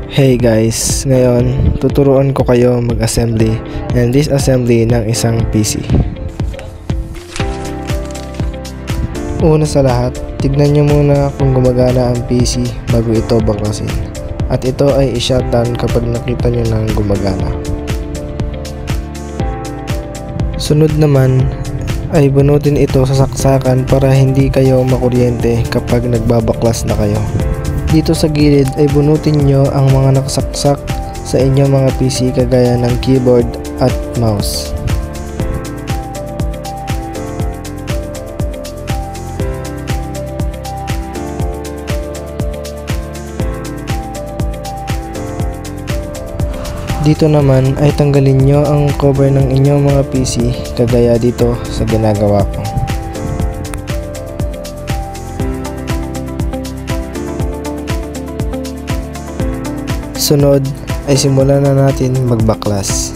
Hey guys, ngayon tuturuan ko kayo mag-assembly and disassembly ng isang PC. Una sa lahat, tignan nyo muna kung gumagana ang PC bago ito baklasin. At ito ay i-shutdown kapag nakita nyo nang gumagana. Sunod naman ay bunutin ito sa saksakan para hindi kayo makuryente kapag nagbabaklas na kayo. Dito sa gilid ay bunutin nyo ang mga nakasaksak sa inyong mga PC kagaya ng keyboard at mouse. Dito naman ay tanggalin nyo ang cover ng inyong mga PC kagaya dito sa ginagawa ko. Sunod ay simulan na natin magbaklas.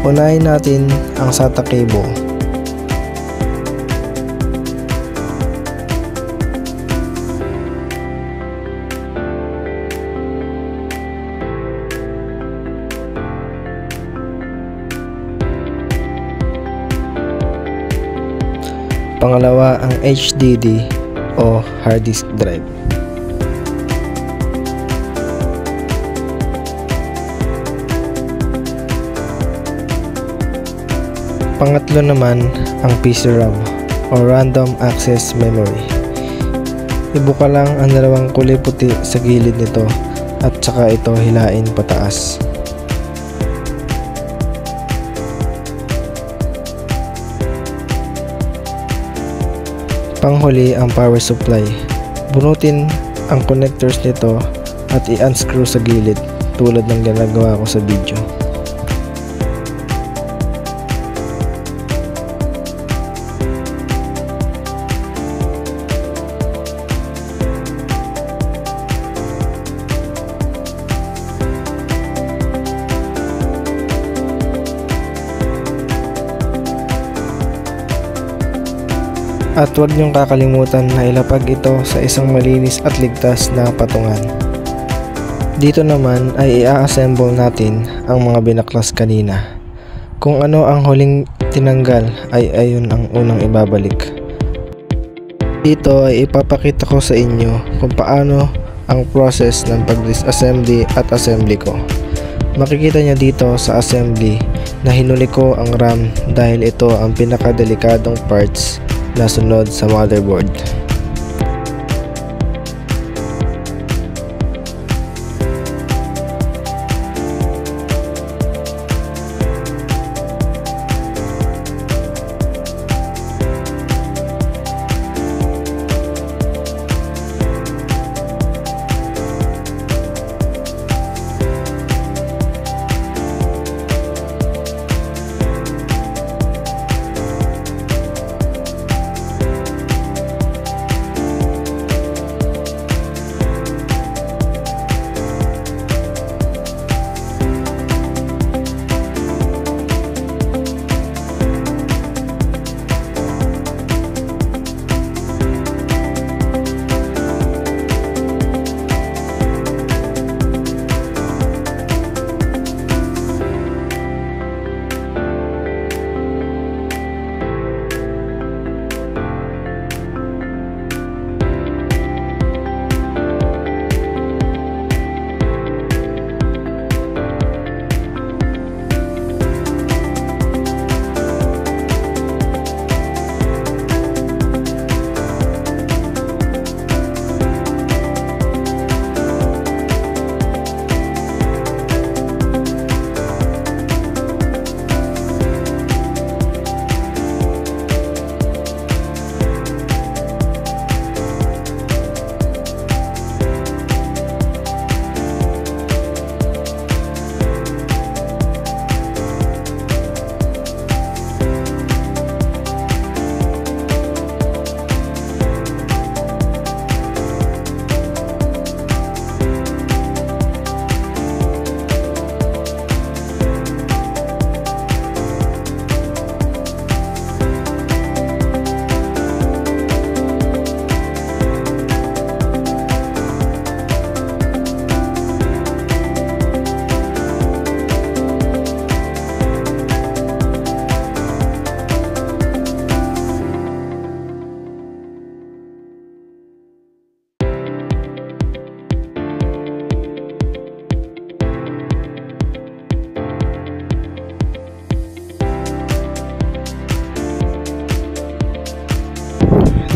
Unahin natin ang SATA cable. Pangalawa ang HDD o hard disk drive. Pangatlo naman ang PC RAM o Random Access Memory. Ibuka lang ang dalawang kulay puti sa gilid nito at saka ito hilain pataas. Panghuli ang power supply. Bunutin ang connectors nito at i-unscrew sa gilid tulad ng ginagawa ko sa video. At huwag niyong kakalimutan na ilapag ito sa isang malinis at ligtas na patungan. Dito naman ay i-assemble natin ang mga binaklas kanina. Kung ano ang huling tinanggal ay ayun ang unang ibabalik. Dito ay ipapakita ko sa inyo kung paano ang process ng pag-disassembly at assembly ko. Makikita niyo dito sa assembly na hinuli ko ang RAM dahil ito ang pinakadelikadong parts na sunod sa motherboard.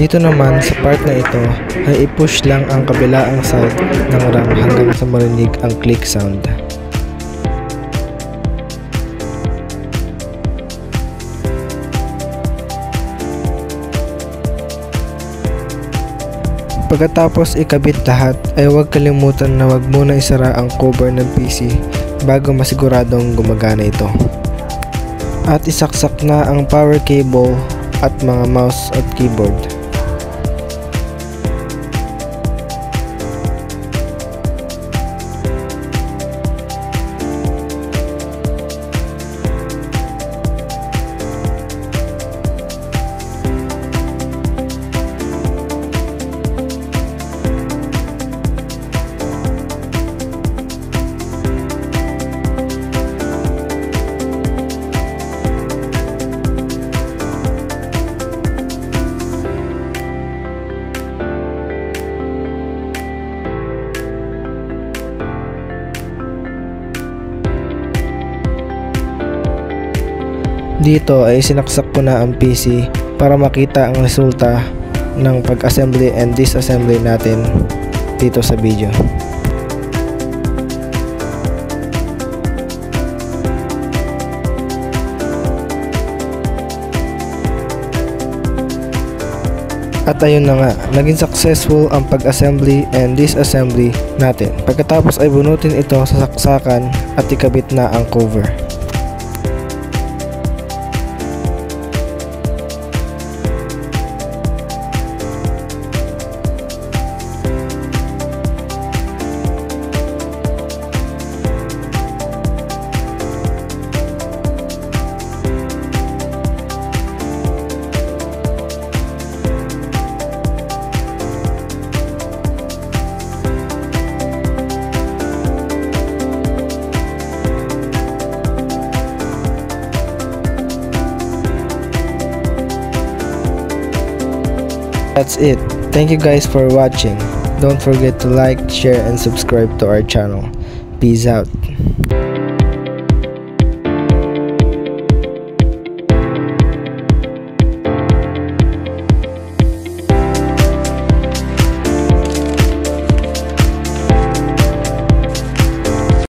Dito naman sa part na ito ay i-push lang ang kabilaang side ng RAM hanggang sa marinig ang click sound. Pagkatapos ikabit lahat ay huwag kalimutan na huwag muna isara ang cover ng PC bago masiguradong gumagana ito. At isaksak na ang power cable at mga mouse at keyboard. Dito ay sinaksak ko na ang PC para makita ang resulta ng pag-assembly and disassembly natin dito sa video. At ayun na nga, naging successful ang pag-assembly and disassembly natin. Pagkatapos ay bunutin ito sa saksakan at ikabit na ang cover. That's it. Thank you guys for watching. Don't forget to like, share, and subscribe to our channel. Peace out.